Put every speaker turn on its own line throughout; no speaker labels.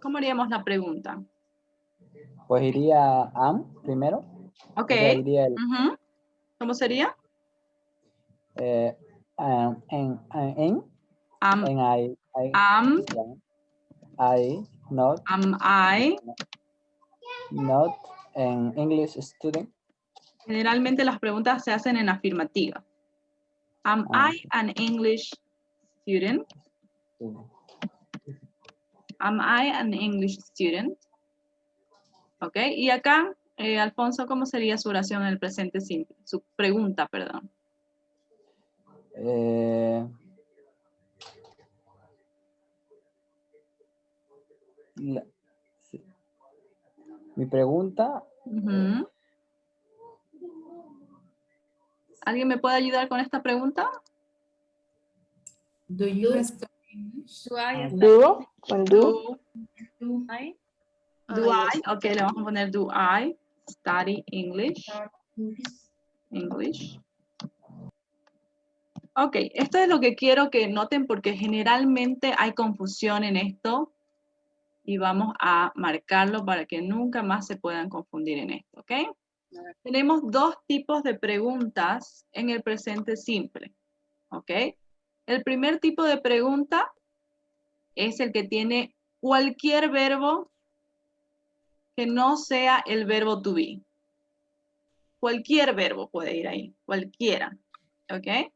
¿Cómo haríamos la pregunta?
Pues iría am primero.
Ok.
O sea, iría el,
Ujú. ¿Cómo sería?
en,
Am,
en
am,
I not,
am I.
not an English student.
Generalmente las preguntas se hacen en afirmativa. Am I an English student? Am I an English student? Ok. Y acá, Alfonso, ¿cómo sería su oración en el presente simple? Su pregunta, perdón.
Mi pregunta.
Ujú. ¿Alguien me puede ayudar con esta pregunta?
Do you speak English?
Do I
Do, con do.
Do I? Do I? Ok, le vamos a poner do I study English? English. Ok, esto es lo que quiero que noten porque generalmente hay confusión en esto y vamos a marcarlo para que nunca más se puedan confundir en esto, ¿ok? Tenemos dos tipos de preguntas en el presente simple, ¿ok? El primer tipo de pregunta es el que tiene cualquier verbo que no sea el verbo to be. Cualquier verbo puede ir ahí, cualquiera, ¿ok?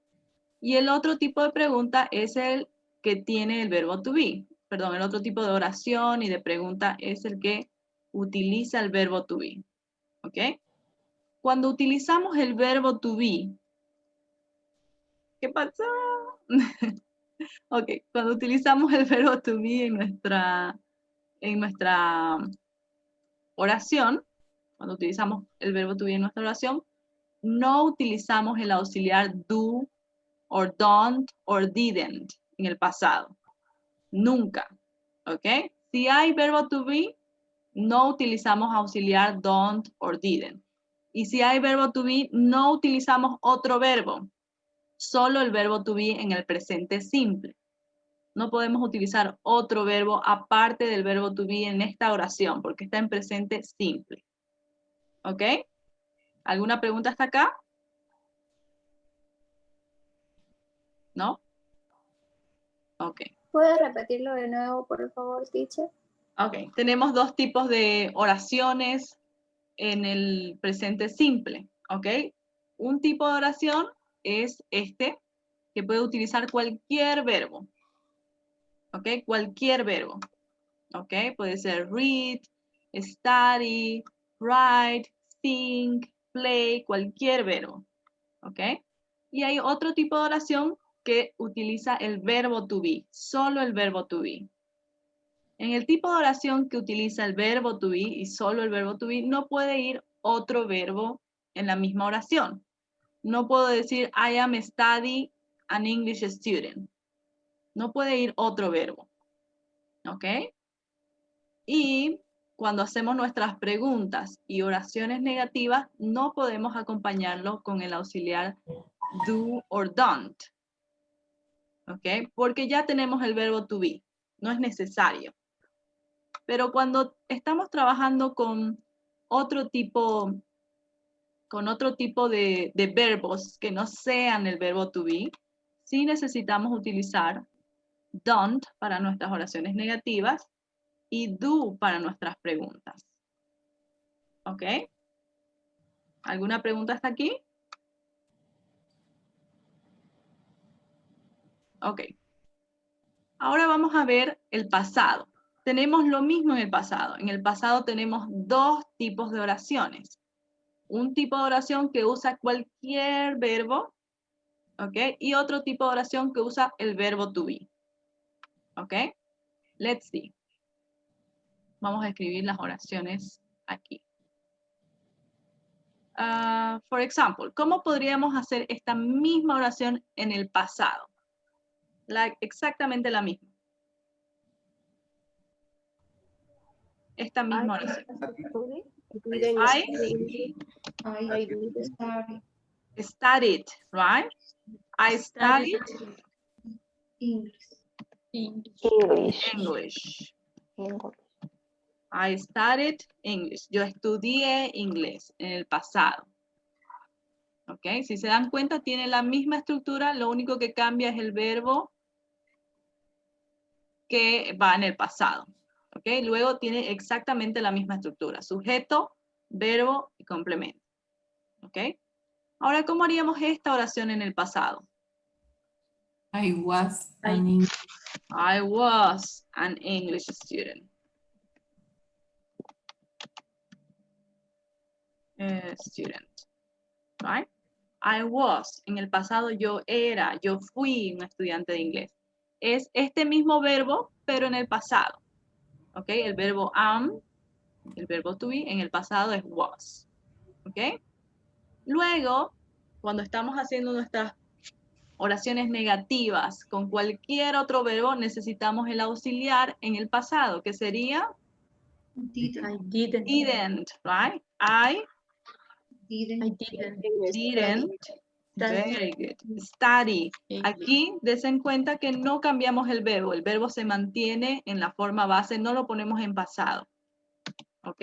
Y el otro tipo de pregunta es el que tiene el verbo to be. Perdón, el otro tipo de oración y de pregunta es el que utiliza el verbo to be, ¿ok? Cuando utilizamos el verbo to be, ¿qué pasó? Ok, cuando utilizamos el verbo to be en nuestra oración, cuando utilizamos el verbo to be en nuestra oración, no utilizamos el auxiliar do, or don't, or didn't en el pasado. Nunca. ¿Ok? Si hay verbo to be, no utilizamos auxiliar don't or didn't. Y si hay verbo to be, no utilizamos otro verbo. Solo el verbo to be en el presente simple. No podemos utilizar otro verbo aparte del verbo to be en esta oración porque está en presente simple. ¿Ok? ¿Alguna pregunta hasta acá? ¿No? Ok.
¿Puede repetirlo de nuevo, por favor, teacher?
Ok. Tenemos dos tipos de oraciones en el presente simple. ¿Ok? Un tipo de oración es este, que puede utilizar cualquier verbo. ¿Ok? Cualquier verbo. ¿Ok? Puede ser read, study, write, sing, play, cualquier verbo. ¿Ok? Y hay otro tipo de oración que utiliza el verbo to be, solo el verbo to be. En el tipo de oración que utiliza el verbo to be y solo el verbo to be, no puede ir otro verbo en la misma oración. No puedo decir I am studying an English student. No puede ir otro verbo. ¿Ok? Y cuando hacemos nuestras preguntas y oraciones negativas, no podemos acompañarlo con el auxiliar do or don't. ¿Ok? Porque ya tenemos el verbo to be. No es necesario. Pero cuando estamos trabajando con otro tipo de verbos que no sean el verbo to be, sí necesitamos utilizar don't para nuestras oraciones negativas y do para nuestras preguntas. ¿Ok? ¿Alguna pregunta hasta aquí? Ok. Ahora vamos a ver el pasado. Tenemos lo mismo en el pasado. En el pasado tenemos dos tipos de oraciones. Un tipo de oración que usa cualquier verbo, ¿ok? Y otro tipo de oración que usa el verbo to be, ¿ok? Let's see. Vamos a escribir las oraciones aquí. For example, ¿cómo podríamos hacer esta misma oración en el pasado? Exactamente la misma. Esta misma oración.
I
Studied, right? I studied
English.
English.
English.
I studied English. Yo estudié inglés en el pasado. ¿Ok? Si se dan cuenta, tiene la misma estructura. Lo único que cambia es el verbo que va en el pasado. ¿Ok? Luego tiene exactamente la misma estructura. Sujeto, verbo y complemento. ¿Ok? Ahora, ¿cómo haríamos esta oración en el pasado?
I was an English
I was an English student. Student. Right? I was. En el pasado yo era, yo fui un estudiante de inglés. Es este mismo verbo, pero en el pasado. ¿Ok? El verbo am, el verbo to be, en el pasado es was. ¿Ok? Luego, cuando estamos haciendo nuestras oraciones negativas con cualquier otro verbo, necesitamos el auxiliar en el pasado, que sería
Didn't.
didn't, right? I
Didn't.
didn't. Very good. Study. Aquí desen cuenta que no cambiamos el verbo se mantiene en la forma base, no lo ponemos en pasado. ¿Ok?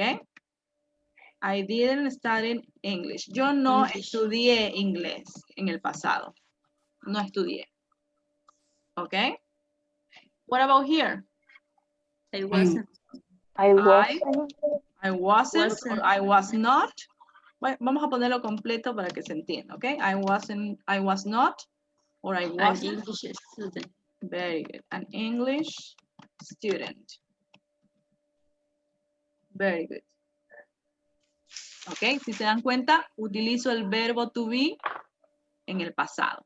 I didn't study English. Yo no estudié inglés en el pasado. No estudié. ¿Ok? What about here?
I
I
I wasn't or I was not. Bueno, vamos a ponerlo completo para que se entienda, ¿ok? I was not, or I wasn't.
English student.
Very good. An English student. Very good. Ok, si se dan cuenta, utilizo el verbo to be en el pasado.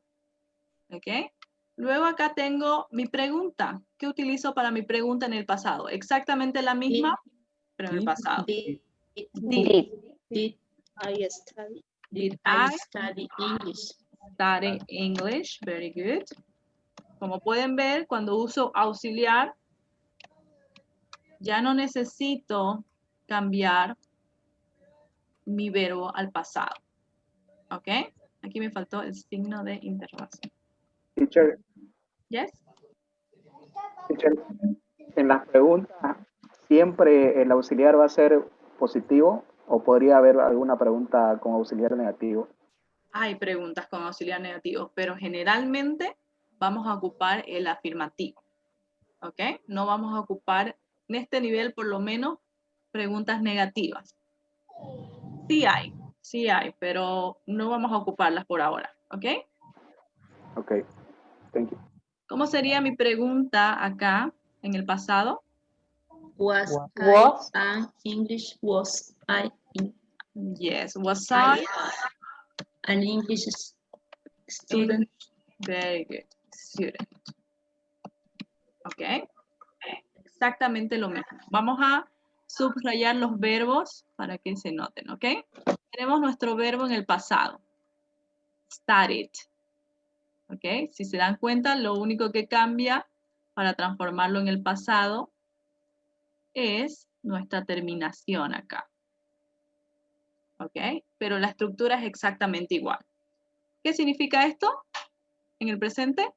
Ok. Luego acá tengo mi pregunta. ¿Qué utilizo para mi pregunta en el pasado? Exactamente la misma, pero en el pasado.
Did I study?
Did
I
I
study English?
study English? Very good. Como pueden ver, cuando uso auxiliar, ya no necesito cambiar mi verbo al pasado. ¿Ok? Aquí me faltó el signo de interrogación.
Teacher,
Yes?
teacher, en las preguntas, ¿siempre el auxiliar va a ser positivo o podría haber alguna pregunta con auxiliar negativo?
Hay preguntas con auxiliar negativo, pero generalmente vamos a ocupar el afirmativo. ¿Ok? No vamos a ocupar en este nivel por lo menos preguntas negativas. Sí hay, pero no vamos a ocuparlas por ahora. ¿Ok?
Ok, thank you.
¿Cómo sería mi pregunta acá en el pasado?
Was
Was.
I an English? Was I
Yes. Was I?
an English student?
Very good. Student. ¿Ok? Exactamente lo mismo. Vamos a subrayar los verbos para que se noten, ¿ok? Tenemos nuestro verbo en el pasado. Studied. ¿Ok? Si se dan cuenta, lo único que cambia para transformarlo en el pasado es nuestra terminación acá. ¿Ok? Pero la estructura es exactamente igual. ¿Qué significa esto en el presente?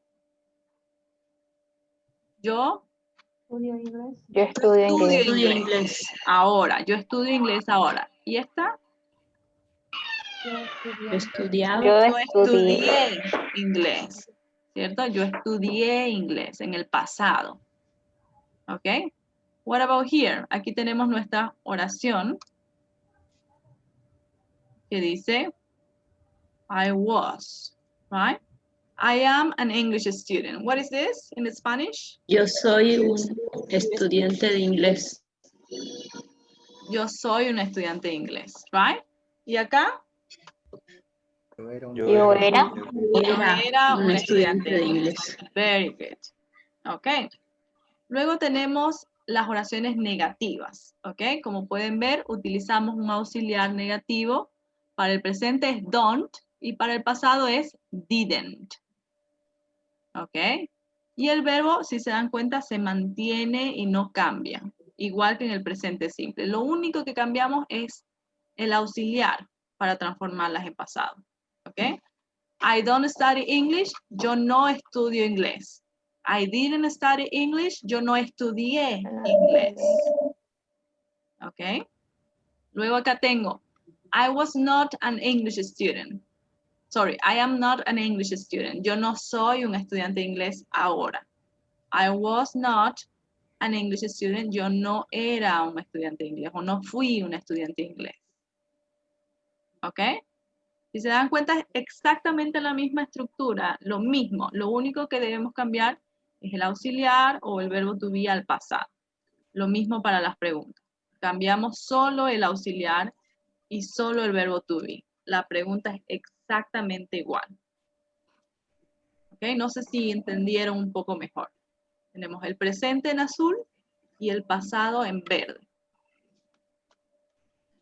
Yo
estudio inglés.
Ahora, yo estudio inglés ahora. ¿Y esta?
Estudiado.
Yo estudié inglés, ¿cierto? Yo estudié inglés en el pasado. ¿Ok? What about here? Aquí tenemos nuestra oración que dice I was, right? I am an English student. What is this in Spanish?
Yo soy un estudiante de inglés.
Yo soy un estudiante de inglés, right? ¿Y acá?
Yo era.
Era
un estudiante de inglés.
Very good. Ok. Luego tenemos las oraciones negativas. Ok. Como pueden ver, utilizamos un auxiliar negativo. Para el presente es don't y para el pasado es didn't. Ok. Y el verbo, si se dan cuenta, se mantiene y no cambia. Igual que en el presente simple. Lo único que cambiamos es el auxiliar para transformarlas en pasado. ¿Ok? I don't study English. Yo no estudio inglés. I didn't study English. Yo no estudié inglés. ¿Ok? Luego acá tengo, I was not an English student. Sorry, I am not an English student. Yo no soy un estudiante de inglés ahora. I was not an English student. Yo no era un estudiante de inglés o no fui un estudiante de inglés. ¿Ok? Si se dan cuenta, es exactamente la misma estructura, lo mismo. Lo único que debemos cambiar es el auxiliar o el verbo to be al pasado. Lo mismo para las preguntas. Cambiamos solo el auxiliar y solo el verbo to be. La pregunta es exactamente igual. ¿Ok? No sé si entendieron un poco mejor. Tenemos el presente en azul y el pasado en verde.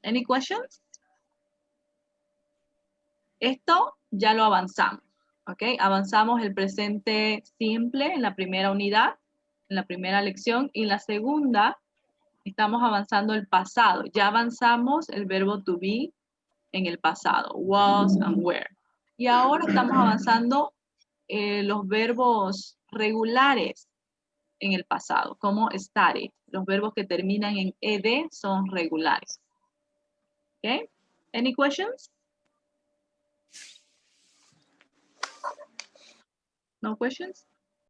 Any questions? Esto ya lo avanzamos. ¿Ok? Avanzamos el presente simple en la primera unidad, en la primera lección, y en la segunda estamos avanzando el pasado. Ya avanzamos el verbo to be en el pasado, was and were. Y ahora estamos avanzando los verbos regulares en el pasado, como studied. Los verbos que terminan en ed son regulares. ¿Ok? Any questions? No questions?